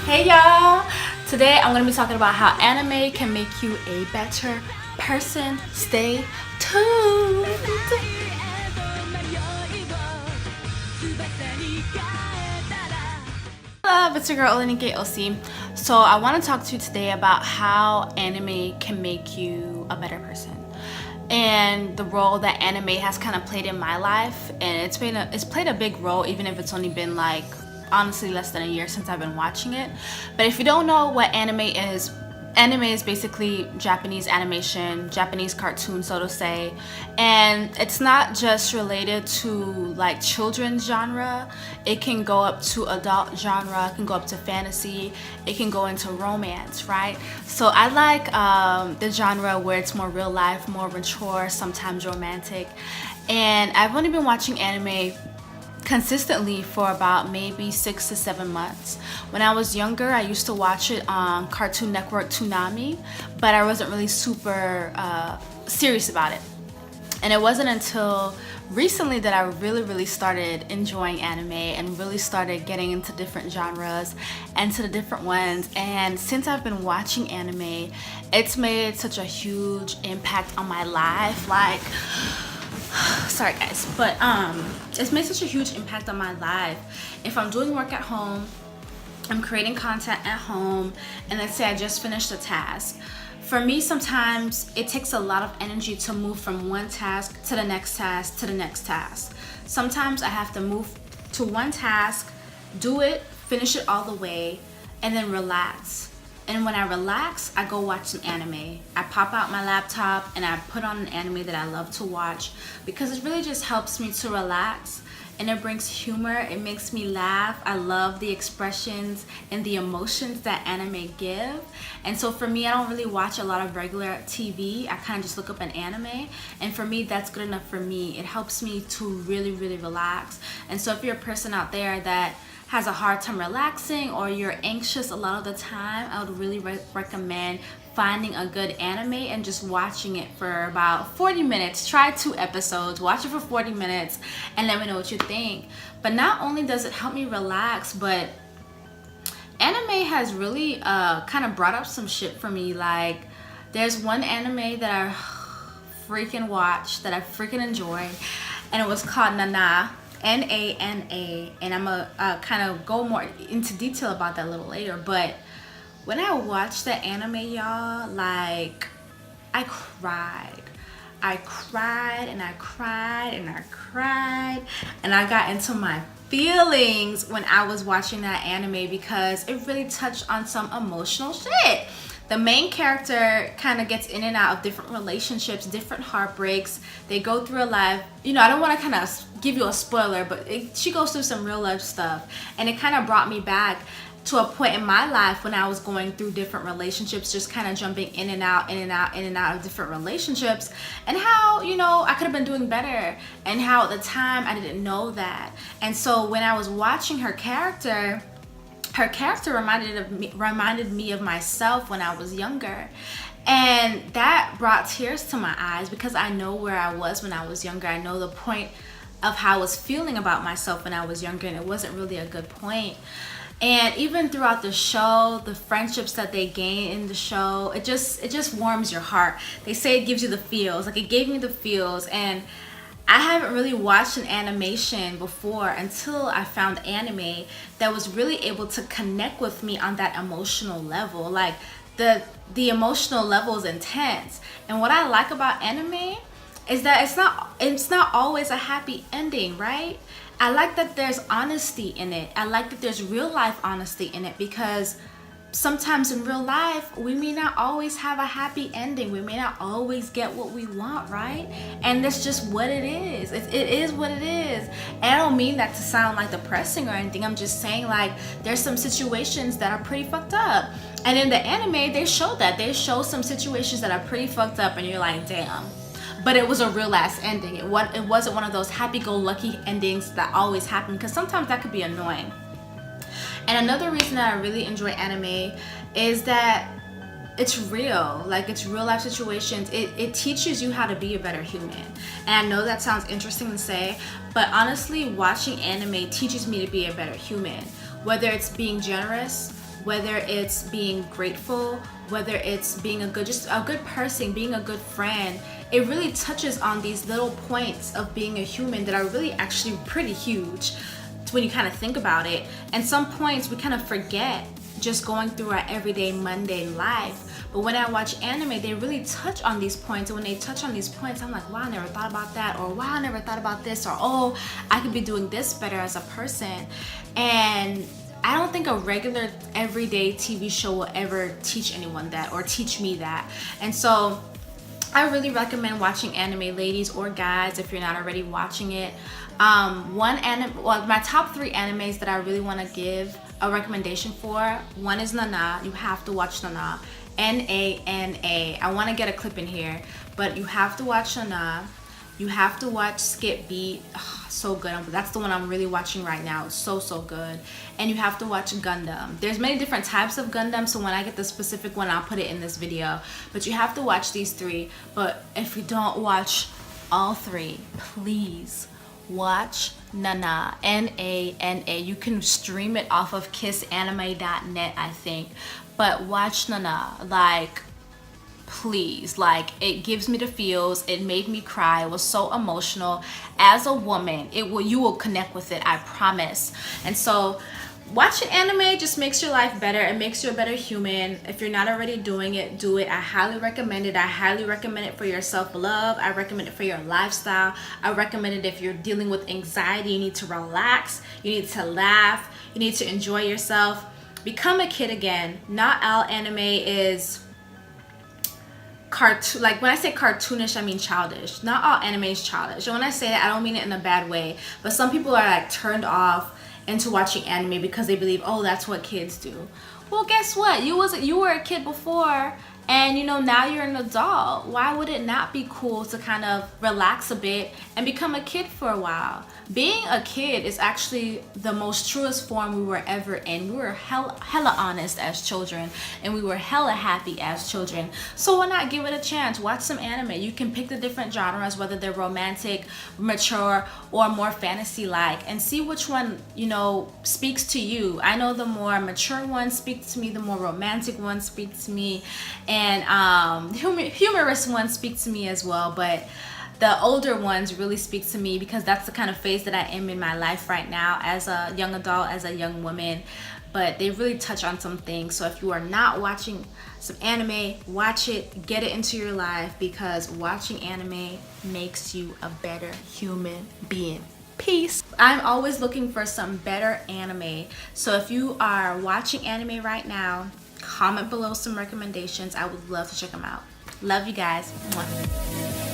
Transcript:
Hey y'all! Today I'm going to be talking about how anime can make you a better person. Stay tuned! Hello, it's your girl Olenike Osi. So I want to talk to you today about how anime can make you a better person. And the role that anime has kind of played in my life, and it's played a big role, even if it's only been like honestly less than a year since I've been watching it. But if you don't know what anime is basically Japanese animation, Japanese cartoon, so to say. And it's not just related to like children's genre. It can go up to adult genre, it can go up to fantasy, it can go into romance, right? So I like the genre where it's more real life, more mature, sometimes romantic. And I've only been watching anime consistently for about maybe 6 to 7 months. When I was younger, I used to watch it on Cartoon Network Toonami, but I wasn't really super serious about it. And it wasn't until recently that I really started enjoying anime and really started getting into different genres and to the different ones. And since I've been watching anime, it's made such a huge impact on my life. Like, sorry guys, but it's made such a huge impact on my life. If I'm doing work at home, I'm creating content at home, and let's say I just finished a task. For me, sometimes it takes a lot of energy to move from one task to the next task to the next task. Sometimes I have to move to one task, do it, finish it all the way, and then relax. And when I relax, I go watch some anime. I pop out my laptop and I put on an anime that I love to watch because it really just helps me to relax, and it brings humor, it makes me laugh. I love the expressions and the emotions that anime give. And so for me, I don't really watch a lot of regular TV. I kind of just look up an anime, and for me, that's good enough for me. It helps me to really relax. And so if you're a person out there that has a hard time relaxing, or you're anxious a lot of the time, I would really recommend finding a good anime and just watching it for about 40 minutes. Try 2 episodes, watch it for 40 minutes, and let me know what you think. But not only does it help me relax, but anime has really kind of brought up some shit for me. Like, there's one anime that I freaking watched, that I freaking enjoyed, and it was called Nana. Nana, and I'm gonna kind of go more into detail about that a little later. But when I watched the anime, y'all, like, I cried and I cried and I cried, and I got into my feelings when I was watching that anime because it really touched on some emotional shit. The main character kind of gets in and out of different relationships, different heartbreaks. They go through a life, I don't want to kind of give you a spoiler, but she goes through some real life stuff. And it kind of brought me back to a point in my life when I was going through different relationships, just kind of jumping in and out of different relationships, and how, I could have been doing better, and how at the time I didn't know that. And so when I was watching her character reminded me of myself when I was younger. And that brought tears to my eyes because I know where I was when I was younger. I know the point of how I was feeling about myself when I was younger, and it wasn't really a good point. And even throughout the show, the friendships that they gain in the show, it just warms your heart. They say it gives you the feels. Like, it gave me the feels. And I haven't really watched an animation before until I found anime that was really able to connect with me on that emotional level. Like, the emotional level is intense. And what I like about anime is that it's not always a happy ending, right? I like that there's honesty in it. I like that there's real life honesty in it, because sometimes in real life, we may not always have a happy ending. We may not always get what we want, right? And that's just what it is. It is what it is. And I don't mean that to sound like depressing or anything. I'm just saying, like, there's some situations that are pretty fucked up. And in the anime, they show that. They show some situations that are pretty fucked up, and you're like, damn. But it was a real ass ending. It wasn't one of those happy-go-lucky endings that always happen, because sometimes that could be annoying. And another reason that I really enjoy anime is that it's real. Like, it's real life situations. It teaches you how to be a better human. And I know that sounds interesting to say, but honestly, watching anime teaches me to be a better human. Whether it's being generous, whether it's being grateful, whether it's being just a good person, being a good friend. It really touches on these little points of being a human that are really actually pretty huge when you kind of think about it. And some points we kind of forget just going through our everyday mundane life. But when I watch anime, they really touch on these points. And when they touch on these points, I'm like, wow, I never thought about that. Or wow, I never thought about this. Or oh, I could be doing this better as a person. And I don't think a regular everyday TV show will ever teach anyone that or teach me that. And so I really recommend watching anime, ladies or guys, if you're not already watching it. My top 3 animes that I really want to give a recommendation for. One is Nana. You have to watch Nana. Nana. I want to get a clip in here, but you have to watch Nana. You have to watch Skip Beat. Oh, so good. That's the one I'm really watching right now. It's so good. And you have to watch Gundam. There's many different types of Gundam, so when I get the specific one, I'll put it in this video. But you have to watch these 3. But if you don't watch all 3, please watch Nana. Nana. You can stream it off of kissanime.net, I think. But watch Nana. Like, please, like, it gives me the feels. It made me cry. It was so emotional. As a woman, you will connect with it, I promise. And so watching anime just makes your life better. It makes you a better human. If you're not already doing it, do it. I highly recommend it. I highly recommend it for your self-love. I recommend it for your lifestyle. I recommend it if you're dealing with anxiety. You need to relax. You need to laugh. You need to enjoy yourself. Become a kid again. Not all anime is cartoon. Like, when I say cartoonish, I mean childish. Not all anime is childish. And when I say that, I don't mean it in a bad way. But some people are like turned off into watching anime because they believe, oh, that's what kids do. Well, guess what? You were a kid before, and you know, now you're an adult. Why would it not be cool to kind of relax a bit and become a kid for a while? Being a kid is actually the most truest form we were ever in. We were hella honest as children, and we were hella happy as children. So why not give it a chance? Watch some anime. You can pick the different genres, whether they're romantic, mature, or more fantasy-like, and see which one, you know, speaks to you. I know the more mature ones speak to me, the more romantic ones speak to me, and humorous ones speak to me as well. But the older ones really speak to me because that's the kind of phase that I am in my life right now as a young adult, as a young woman. But they really touch on some things. So if you are not watching some anime, watch it, get it into your life, because watching anime makes you a better human being. Peace. I'm always looking for some better anime. So if you are watching anime right now, comment below some recommendations. I would love to check them out. Love you guys. Mwah.